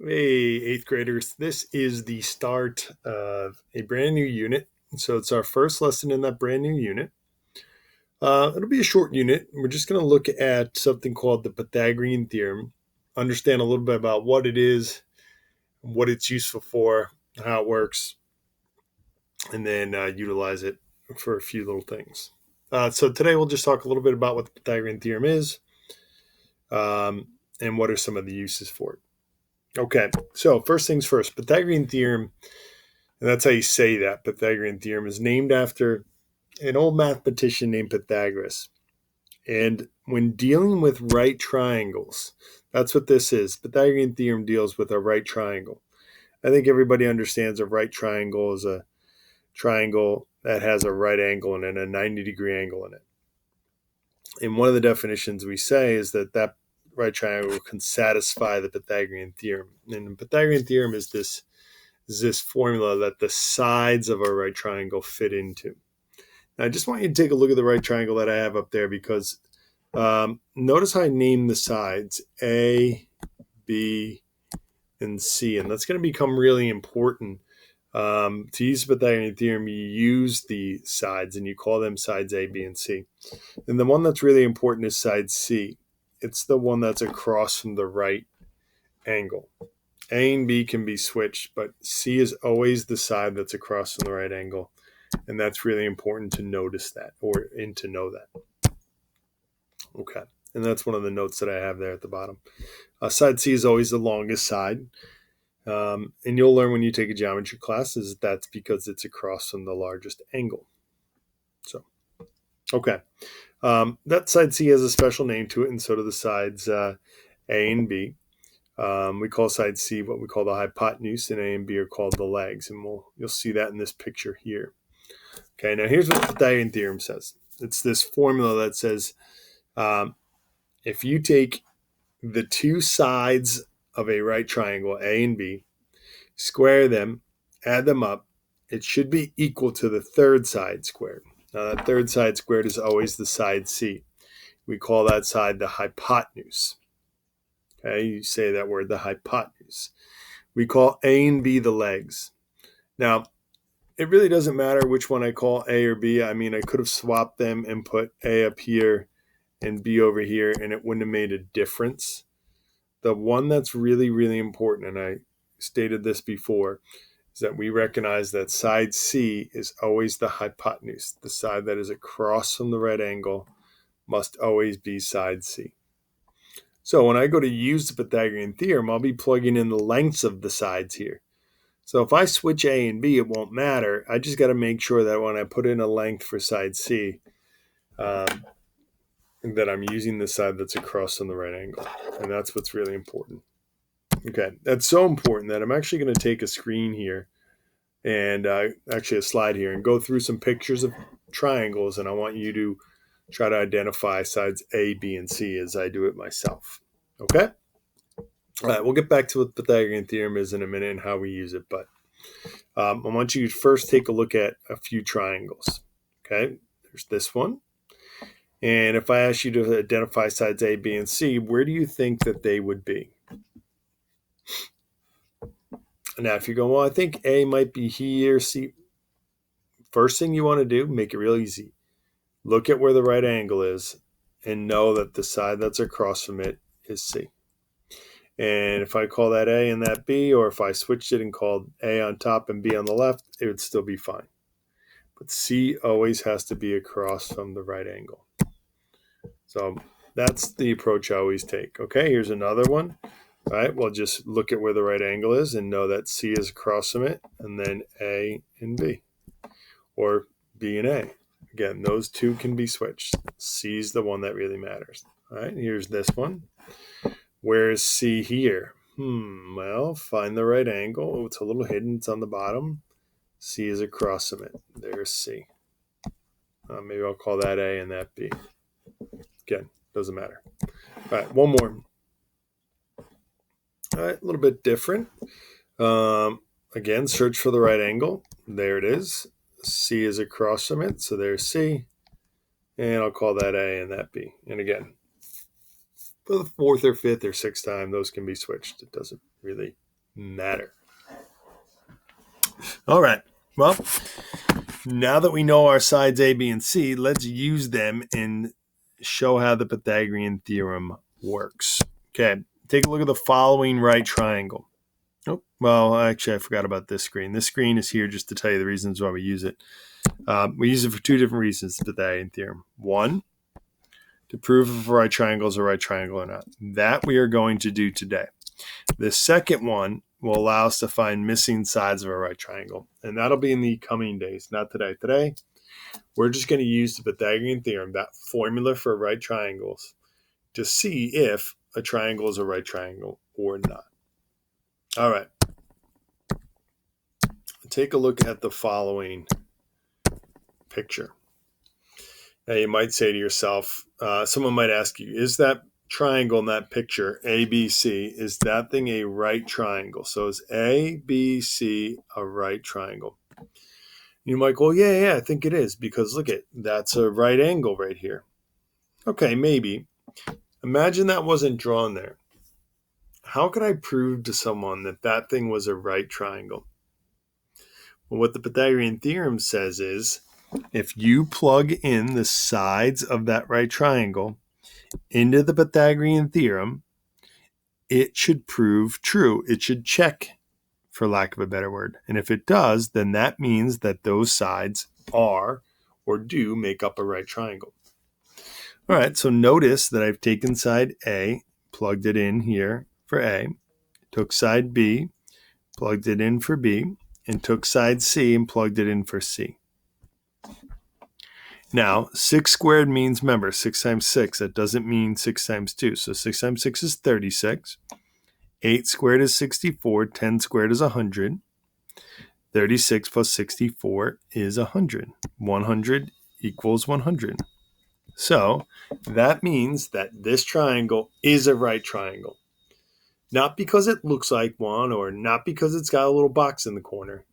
Hey, eighth graders, this is the start of a brand new unit. So it's our first lesson in that brand new unit. It'll be a short unit. We're just going to look at something called the Pythagorean Theorem, understand a little bit about what it is, what it's useful for, how it works, and then utilize it for a few little things. So today we'll just talk a little bit about what the Pythagorean Theorem is and what are some of the uses for it. Okay, so first things first, Pythagorean Theorem. And that's how you say that. Pythagorean theorem is named after an old mathematician named Pythagoras. And when dealing with right triangles, that's what this is. Pythagorean theorem deals with a right triangle. I think everybody understands a right triangle is a triangle that has a right angle in it, a 90-degree angle in it. And one of the definitions we say is that right triangle can satisfy the Pythagorean theorem. And the Pythagorean theorem is this formula that the sides of a right triangle fit into. Now, I just want you to take a look at the right triangle that I have up there because notice how I named the sides A, B, and C. And that's going to become really important. To use the Pythagorean theorem, you use the sides and you call them sides A, B, and C. And the one that's really important is side C. It's the one that's across from the right angle. A and B can be switched, but C is always the side that's across from the right angle. And that's really important to notice that and to know that. Okay. And that's one of the notes that I have there at the bottom. Side C is always the longest side. And you'll learn when you take a geometry class is that's because it's across from the largest angle. So, okay. That side C has a special name to it, and so do the sides A and B. We call side C what we call the hypotenuse, and A and B are called the legs, and you'll see that in this picture here. Okay, now here's what the Pythagorean theorem says. It's this formula that says if you take the two sides of a right triangle, A and B, square them, add them up, it should be equal to the third side squared. Now that third side squared is always the side C. We call that side the hypotenuse. Okay, you say that word, the hypotenuse. We call A and B the legs. Now, it really doesn't matter which one I call A or B. I mean, I could have swapped them and put A up here and B over here, and it wouldn't have made a difference. The one that's really, really important, and I stated this before, is that we recognize that side C is always the hypotenuse. The side that is across from the right angle must always be side C. So when I go to use the Pythagorean theorem, I'll be plugging in the lengths of the sides here. So if I switch A and B, it won't matter. I just got to make sure that when I put in a length for side C, that I'm using the side that's across from the right angle. And that's what's really important. Okay, that's so important that I'm actually going to take a screen here and actually a slide here and go through some pictures of triangles. And I want you to try to identify sides A, B, and C as I do it myself. Okay? All right, we'll get back to what the Pythagorean theorem is in a minute and how we use it. But I want you to first take a look at a few triangles. Okay, there's this one. And if I ask you to identify sides A, B, and C, where do you think that they would be? Now, if you go, well, I think A might be here, C. First thing you want to do, make it real easy. Look at where the right angle is and know that the side that's across from it is C. And if I call that A and that B, or if I switched it and called A on top and B on the left, it would still be fine. But C always has to be across from the right angle. So that's the approach I always take. Okay, here's another one. All right, well, just look at where the right angle is and know that C is across from it, and then A and B, or B and A. Again, those two can be switched. C is the one that really matters. All right, here's this one. Where is C here? Well, find the right angle. Oh, it's a little hidden. It's on the bottom. C is across from it. There's C. Maybe I'll call that A and that B. Again, doesn't matter. All right, one more. All right, a little bit different. Again, search for the right angle. There it is. C is across from it, so there's C. And I'll call that A and that B. And again, for the fourth or fifth or sixth time, those can be switched. It doesn't really matter. All right. Well, now that we know our sides A, B, and C, let's use them and show how the Pythagorean theorem works. Okay, take a look at the following right triangle. Oh, well, actually, I forgot about this screen. This screen is here just to tell you the reasons why we use it. We use it for two different reasons, the Pythagorean theorem. One, to prove if a right triangle is a right triangle or not. That we are going to do today. The second one will allow us to find missing sides of a right triangle, and that'll be in the coming days, not today. Today, we're just going to use the Pythagorean theorem, that formula for right triangles, to see if a triangle is a right triangle or not. All right. Take a look at the following picture. Now, you might say to yourself, someone might ask you, is that triangle in that picture, ABC, is that thing a right triangle? So is ABC a right triangle? You might go, yeah, I think it is, because look that's a right angle right here. Okay, maybe. Imagine that wasn't drawn there. How could I prove to someone that that thing was a right triangle? Well, what the Pythagorean theorem says is, if you plug in the sides of that right triangle into the Pythagorean theorem, it should prove true. It should check, for lack of a better word. And if it does, then that means that those sides are or do make up a right triangle. All right, so notice that I've taken side A, plugged it in here for A, took side B, plugged it in for B, and took side C and plugged it in for C. Now, 6 squared means, remember, 6 times 6. That doesn't mean 6 times 2. So 6 times 6 is 36. 8 squared is 64. 10 squared is 100. 36 plus 64 is 100. 100 equals 100. So that means that this triangle is a right triangle. Not because it looks like one, or not because it's got a little box in the corner,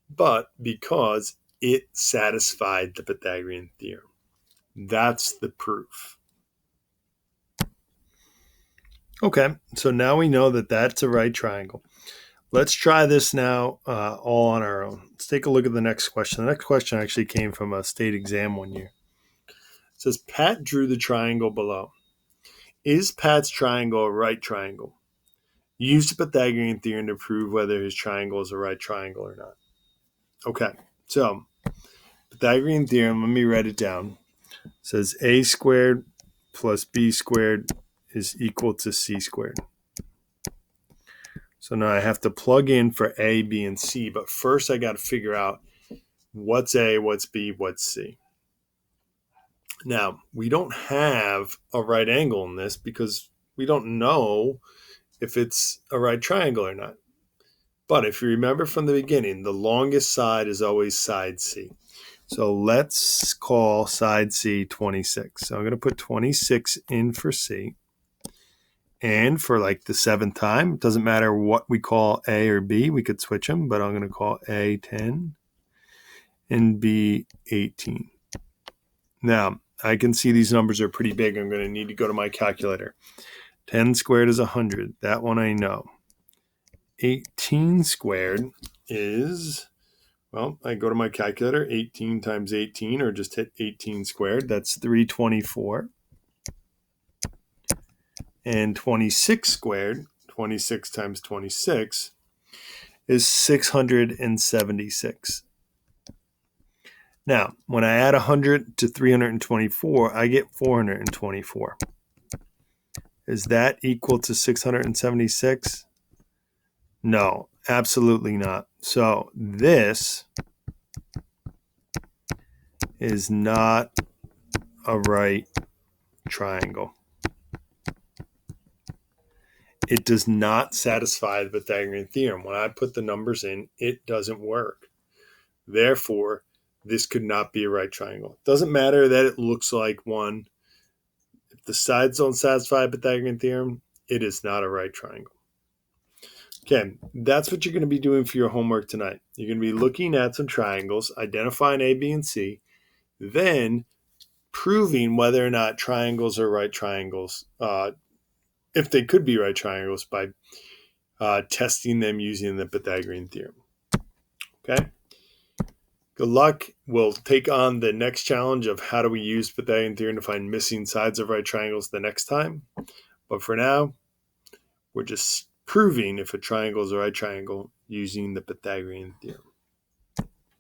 but because it satisfied the Pythagorean theorem. That's the proof. Okay, so now we know that that's a right triangle. Let's try this now all on our own. Let's take a look at the next question. The next question actually came from a state exam one year. It says, Pat drew the triangle below. Is Pat's triangle a right triangle? Use the Pythagorean theorem to prove whether his triangle is a right triangle or not. Okay, so Pythagorean theorem, let me write it down. It says a squared plus b squared is equal to c squared. So now I have to plug in for A, B, and C, but first I got to figure out what's A, what's B, what's C. Now, we don't have a right angle in this because we don't know if it's a right triangle or not. But if you remember from the beginning, the longest side is always side C. So let's call side C 26. So I'm going to put 26 in for C. And for like the 7th time, it doesn't matter what we call A or B, we could switch them, but I'm going to call A 10 and B 18. Now, I can see these numbers are pretty big. I'm going to need to go to my calculator. 10 squared is 100. That one I know. 18 squared is, well, I go to my calculator, 18 times 18, or just hit 18 squared. That's 324. And 26 squared, 26 times 26, is 676. Now, when I add 100 to 324, I get 424. Is that equal to 676? No, absolutely not. So this is not a right triangle. It does not satisfy the Pythagorean theorem. When I put the numbers in, it doesn't work. Therefore, this could not be a right triangle. It doesn't matter that it looks like one. If the sides don't satisfy the Pythagorean theorem, it is not a right triangle. Okay, that's what you're going to be doing for your homework tonight. You're going to be looking at some triangles, identifying A, B, and C, then proving whether or not triangles are right triangles, if they could be right triangles by testing them using the Pythagorean theorem. Okay? Good luck. We'll take on the next challenge of how do we use Pythagorean theorem to find missing sides of right triangles the next time. But for now, we're just proving if a triangle is a right triangle using the Pythagorean theorem.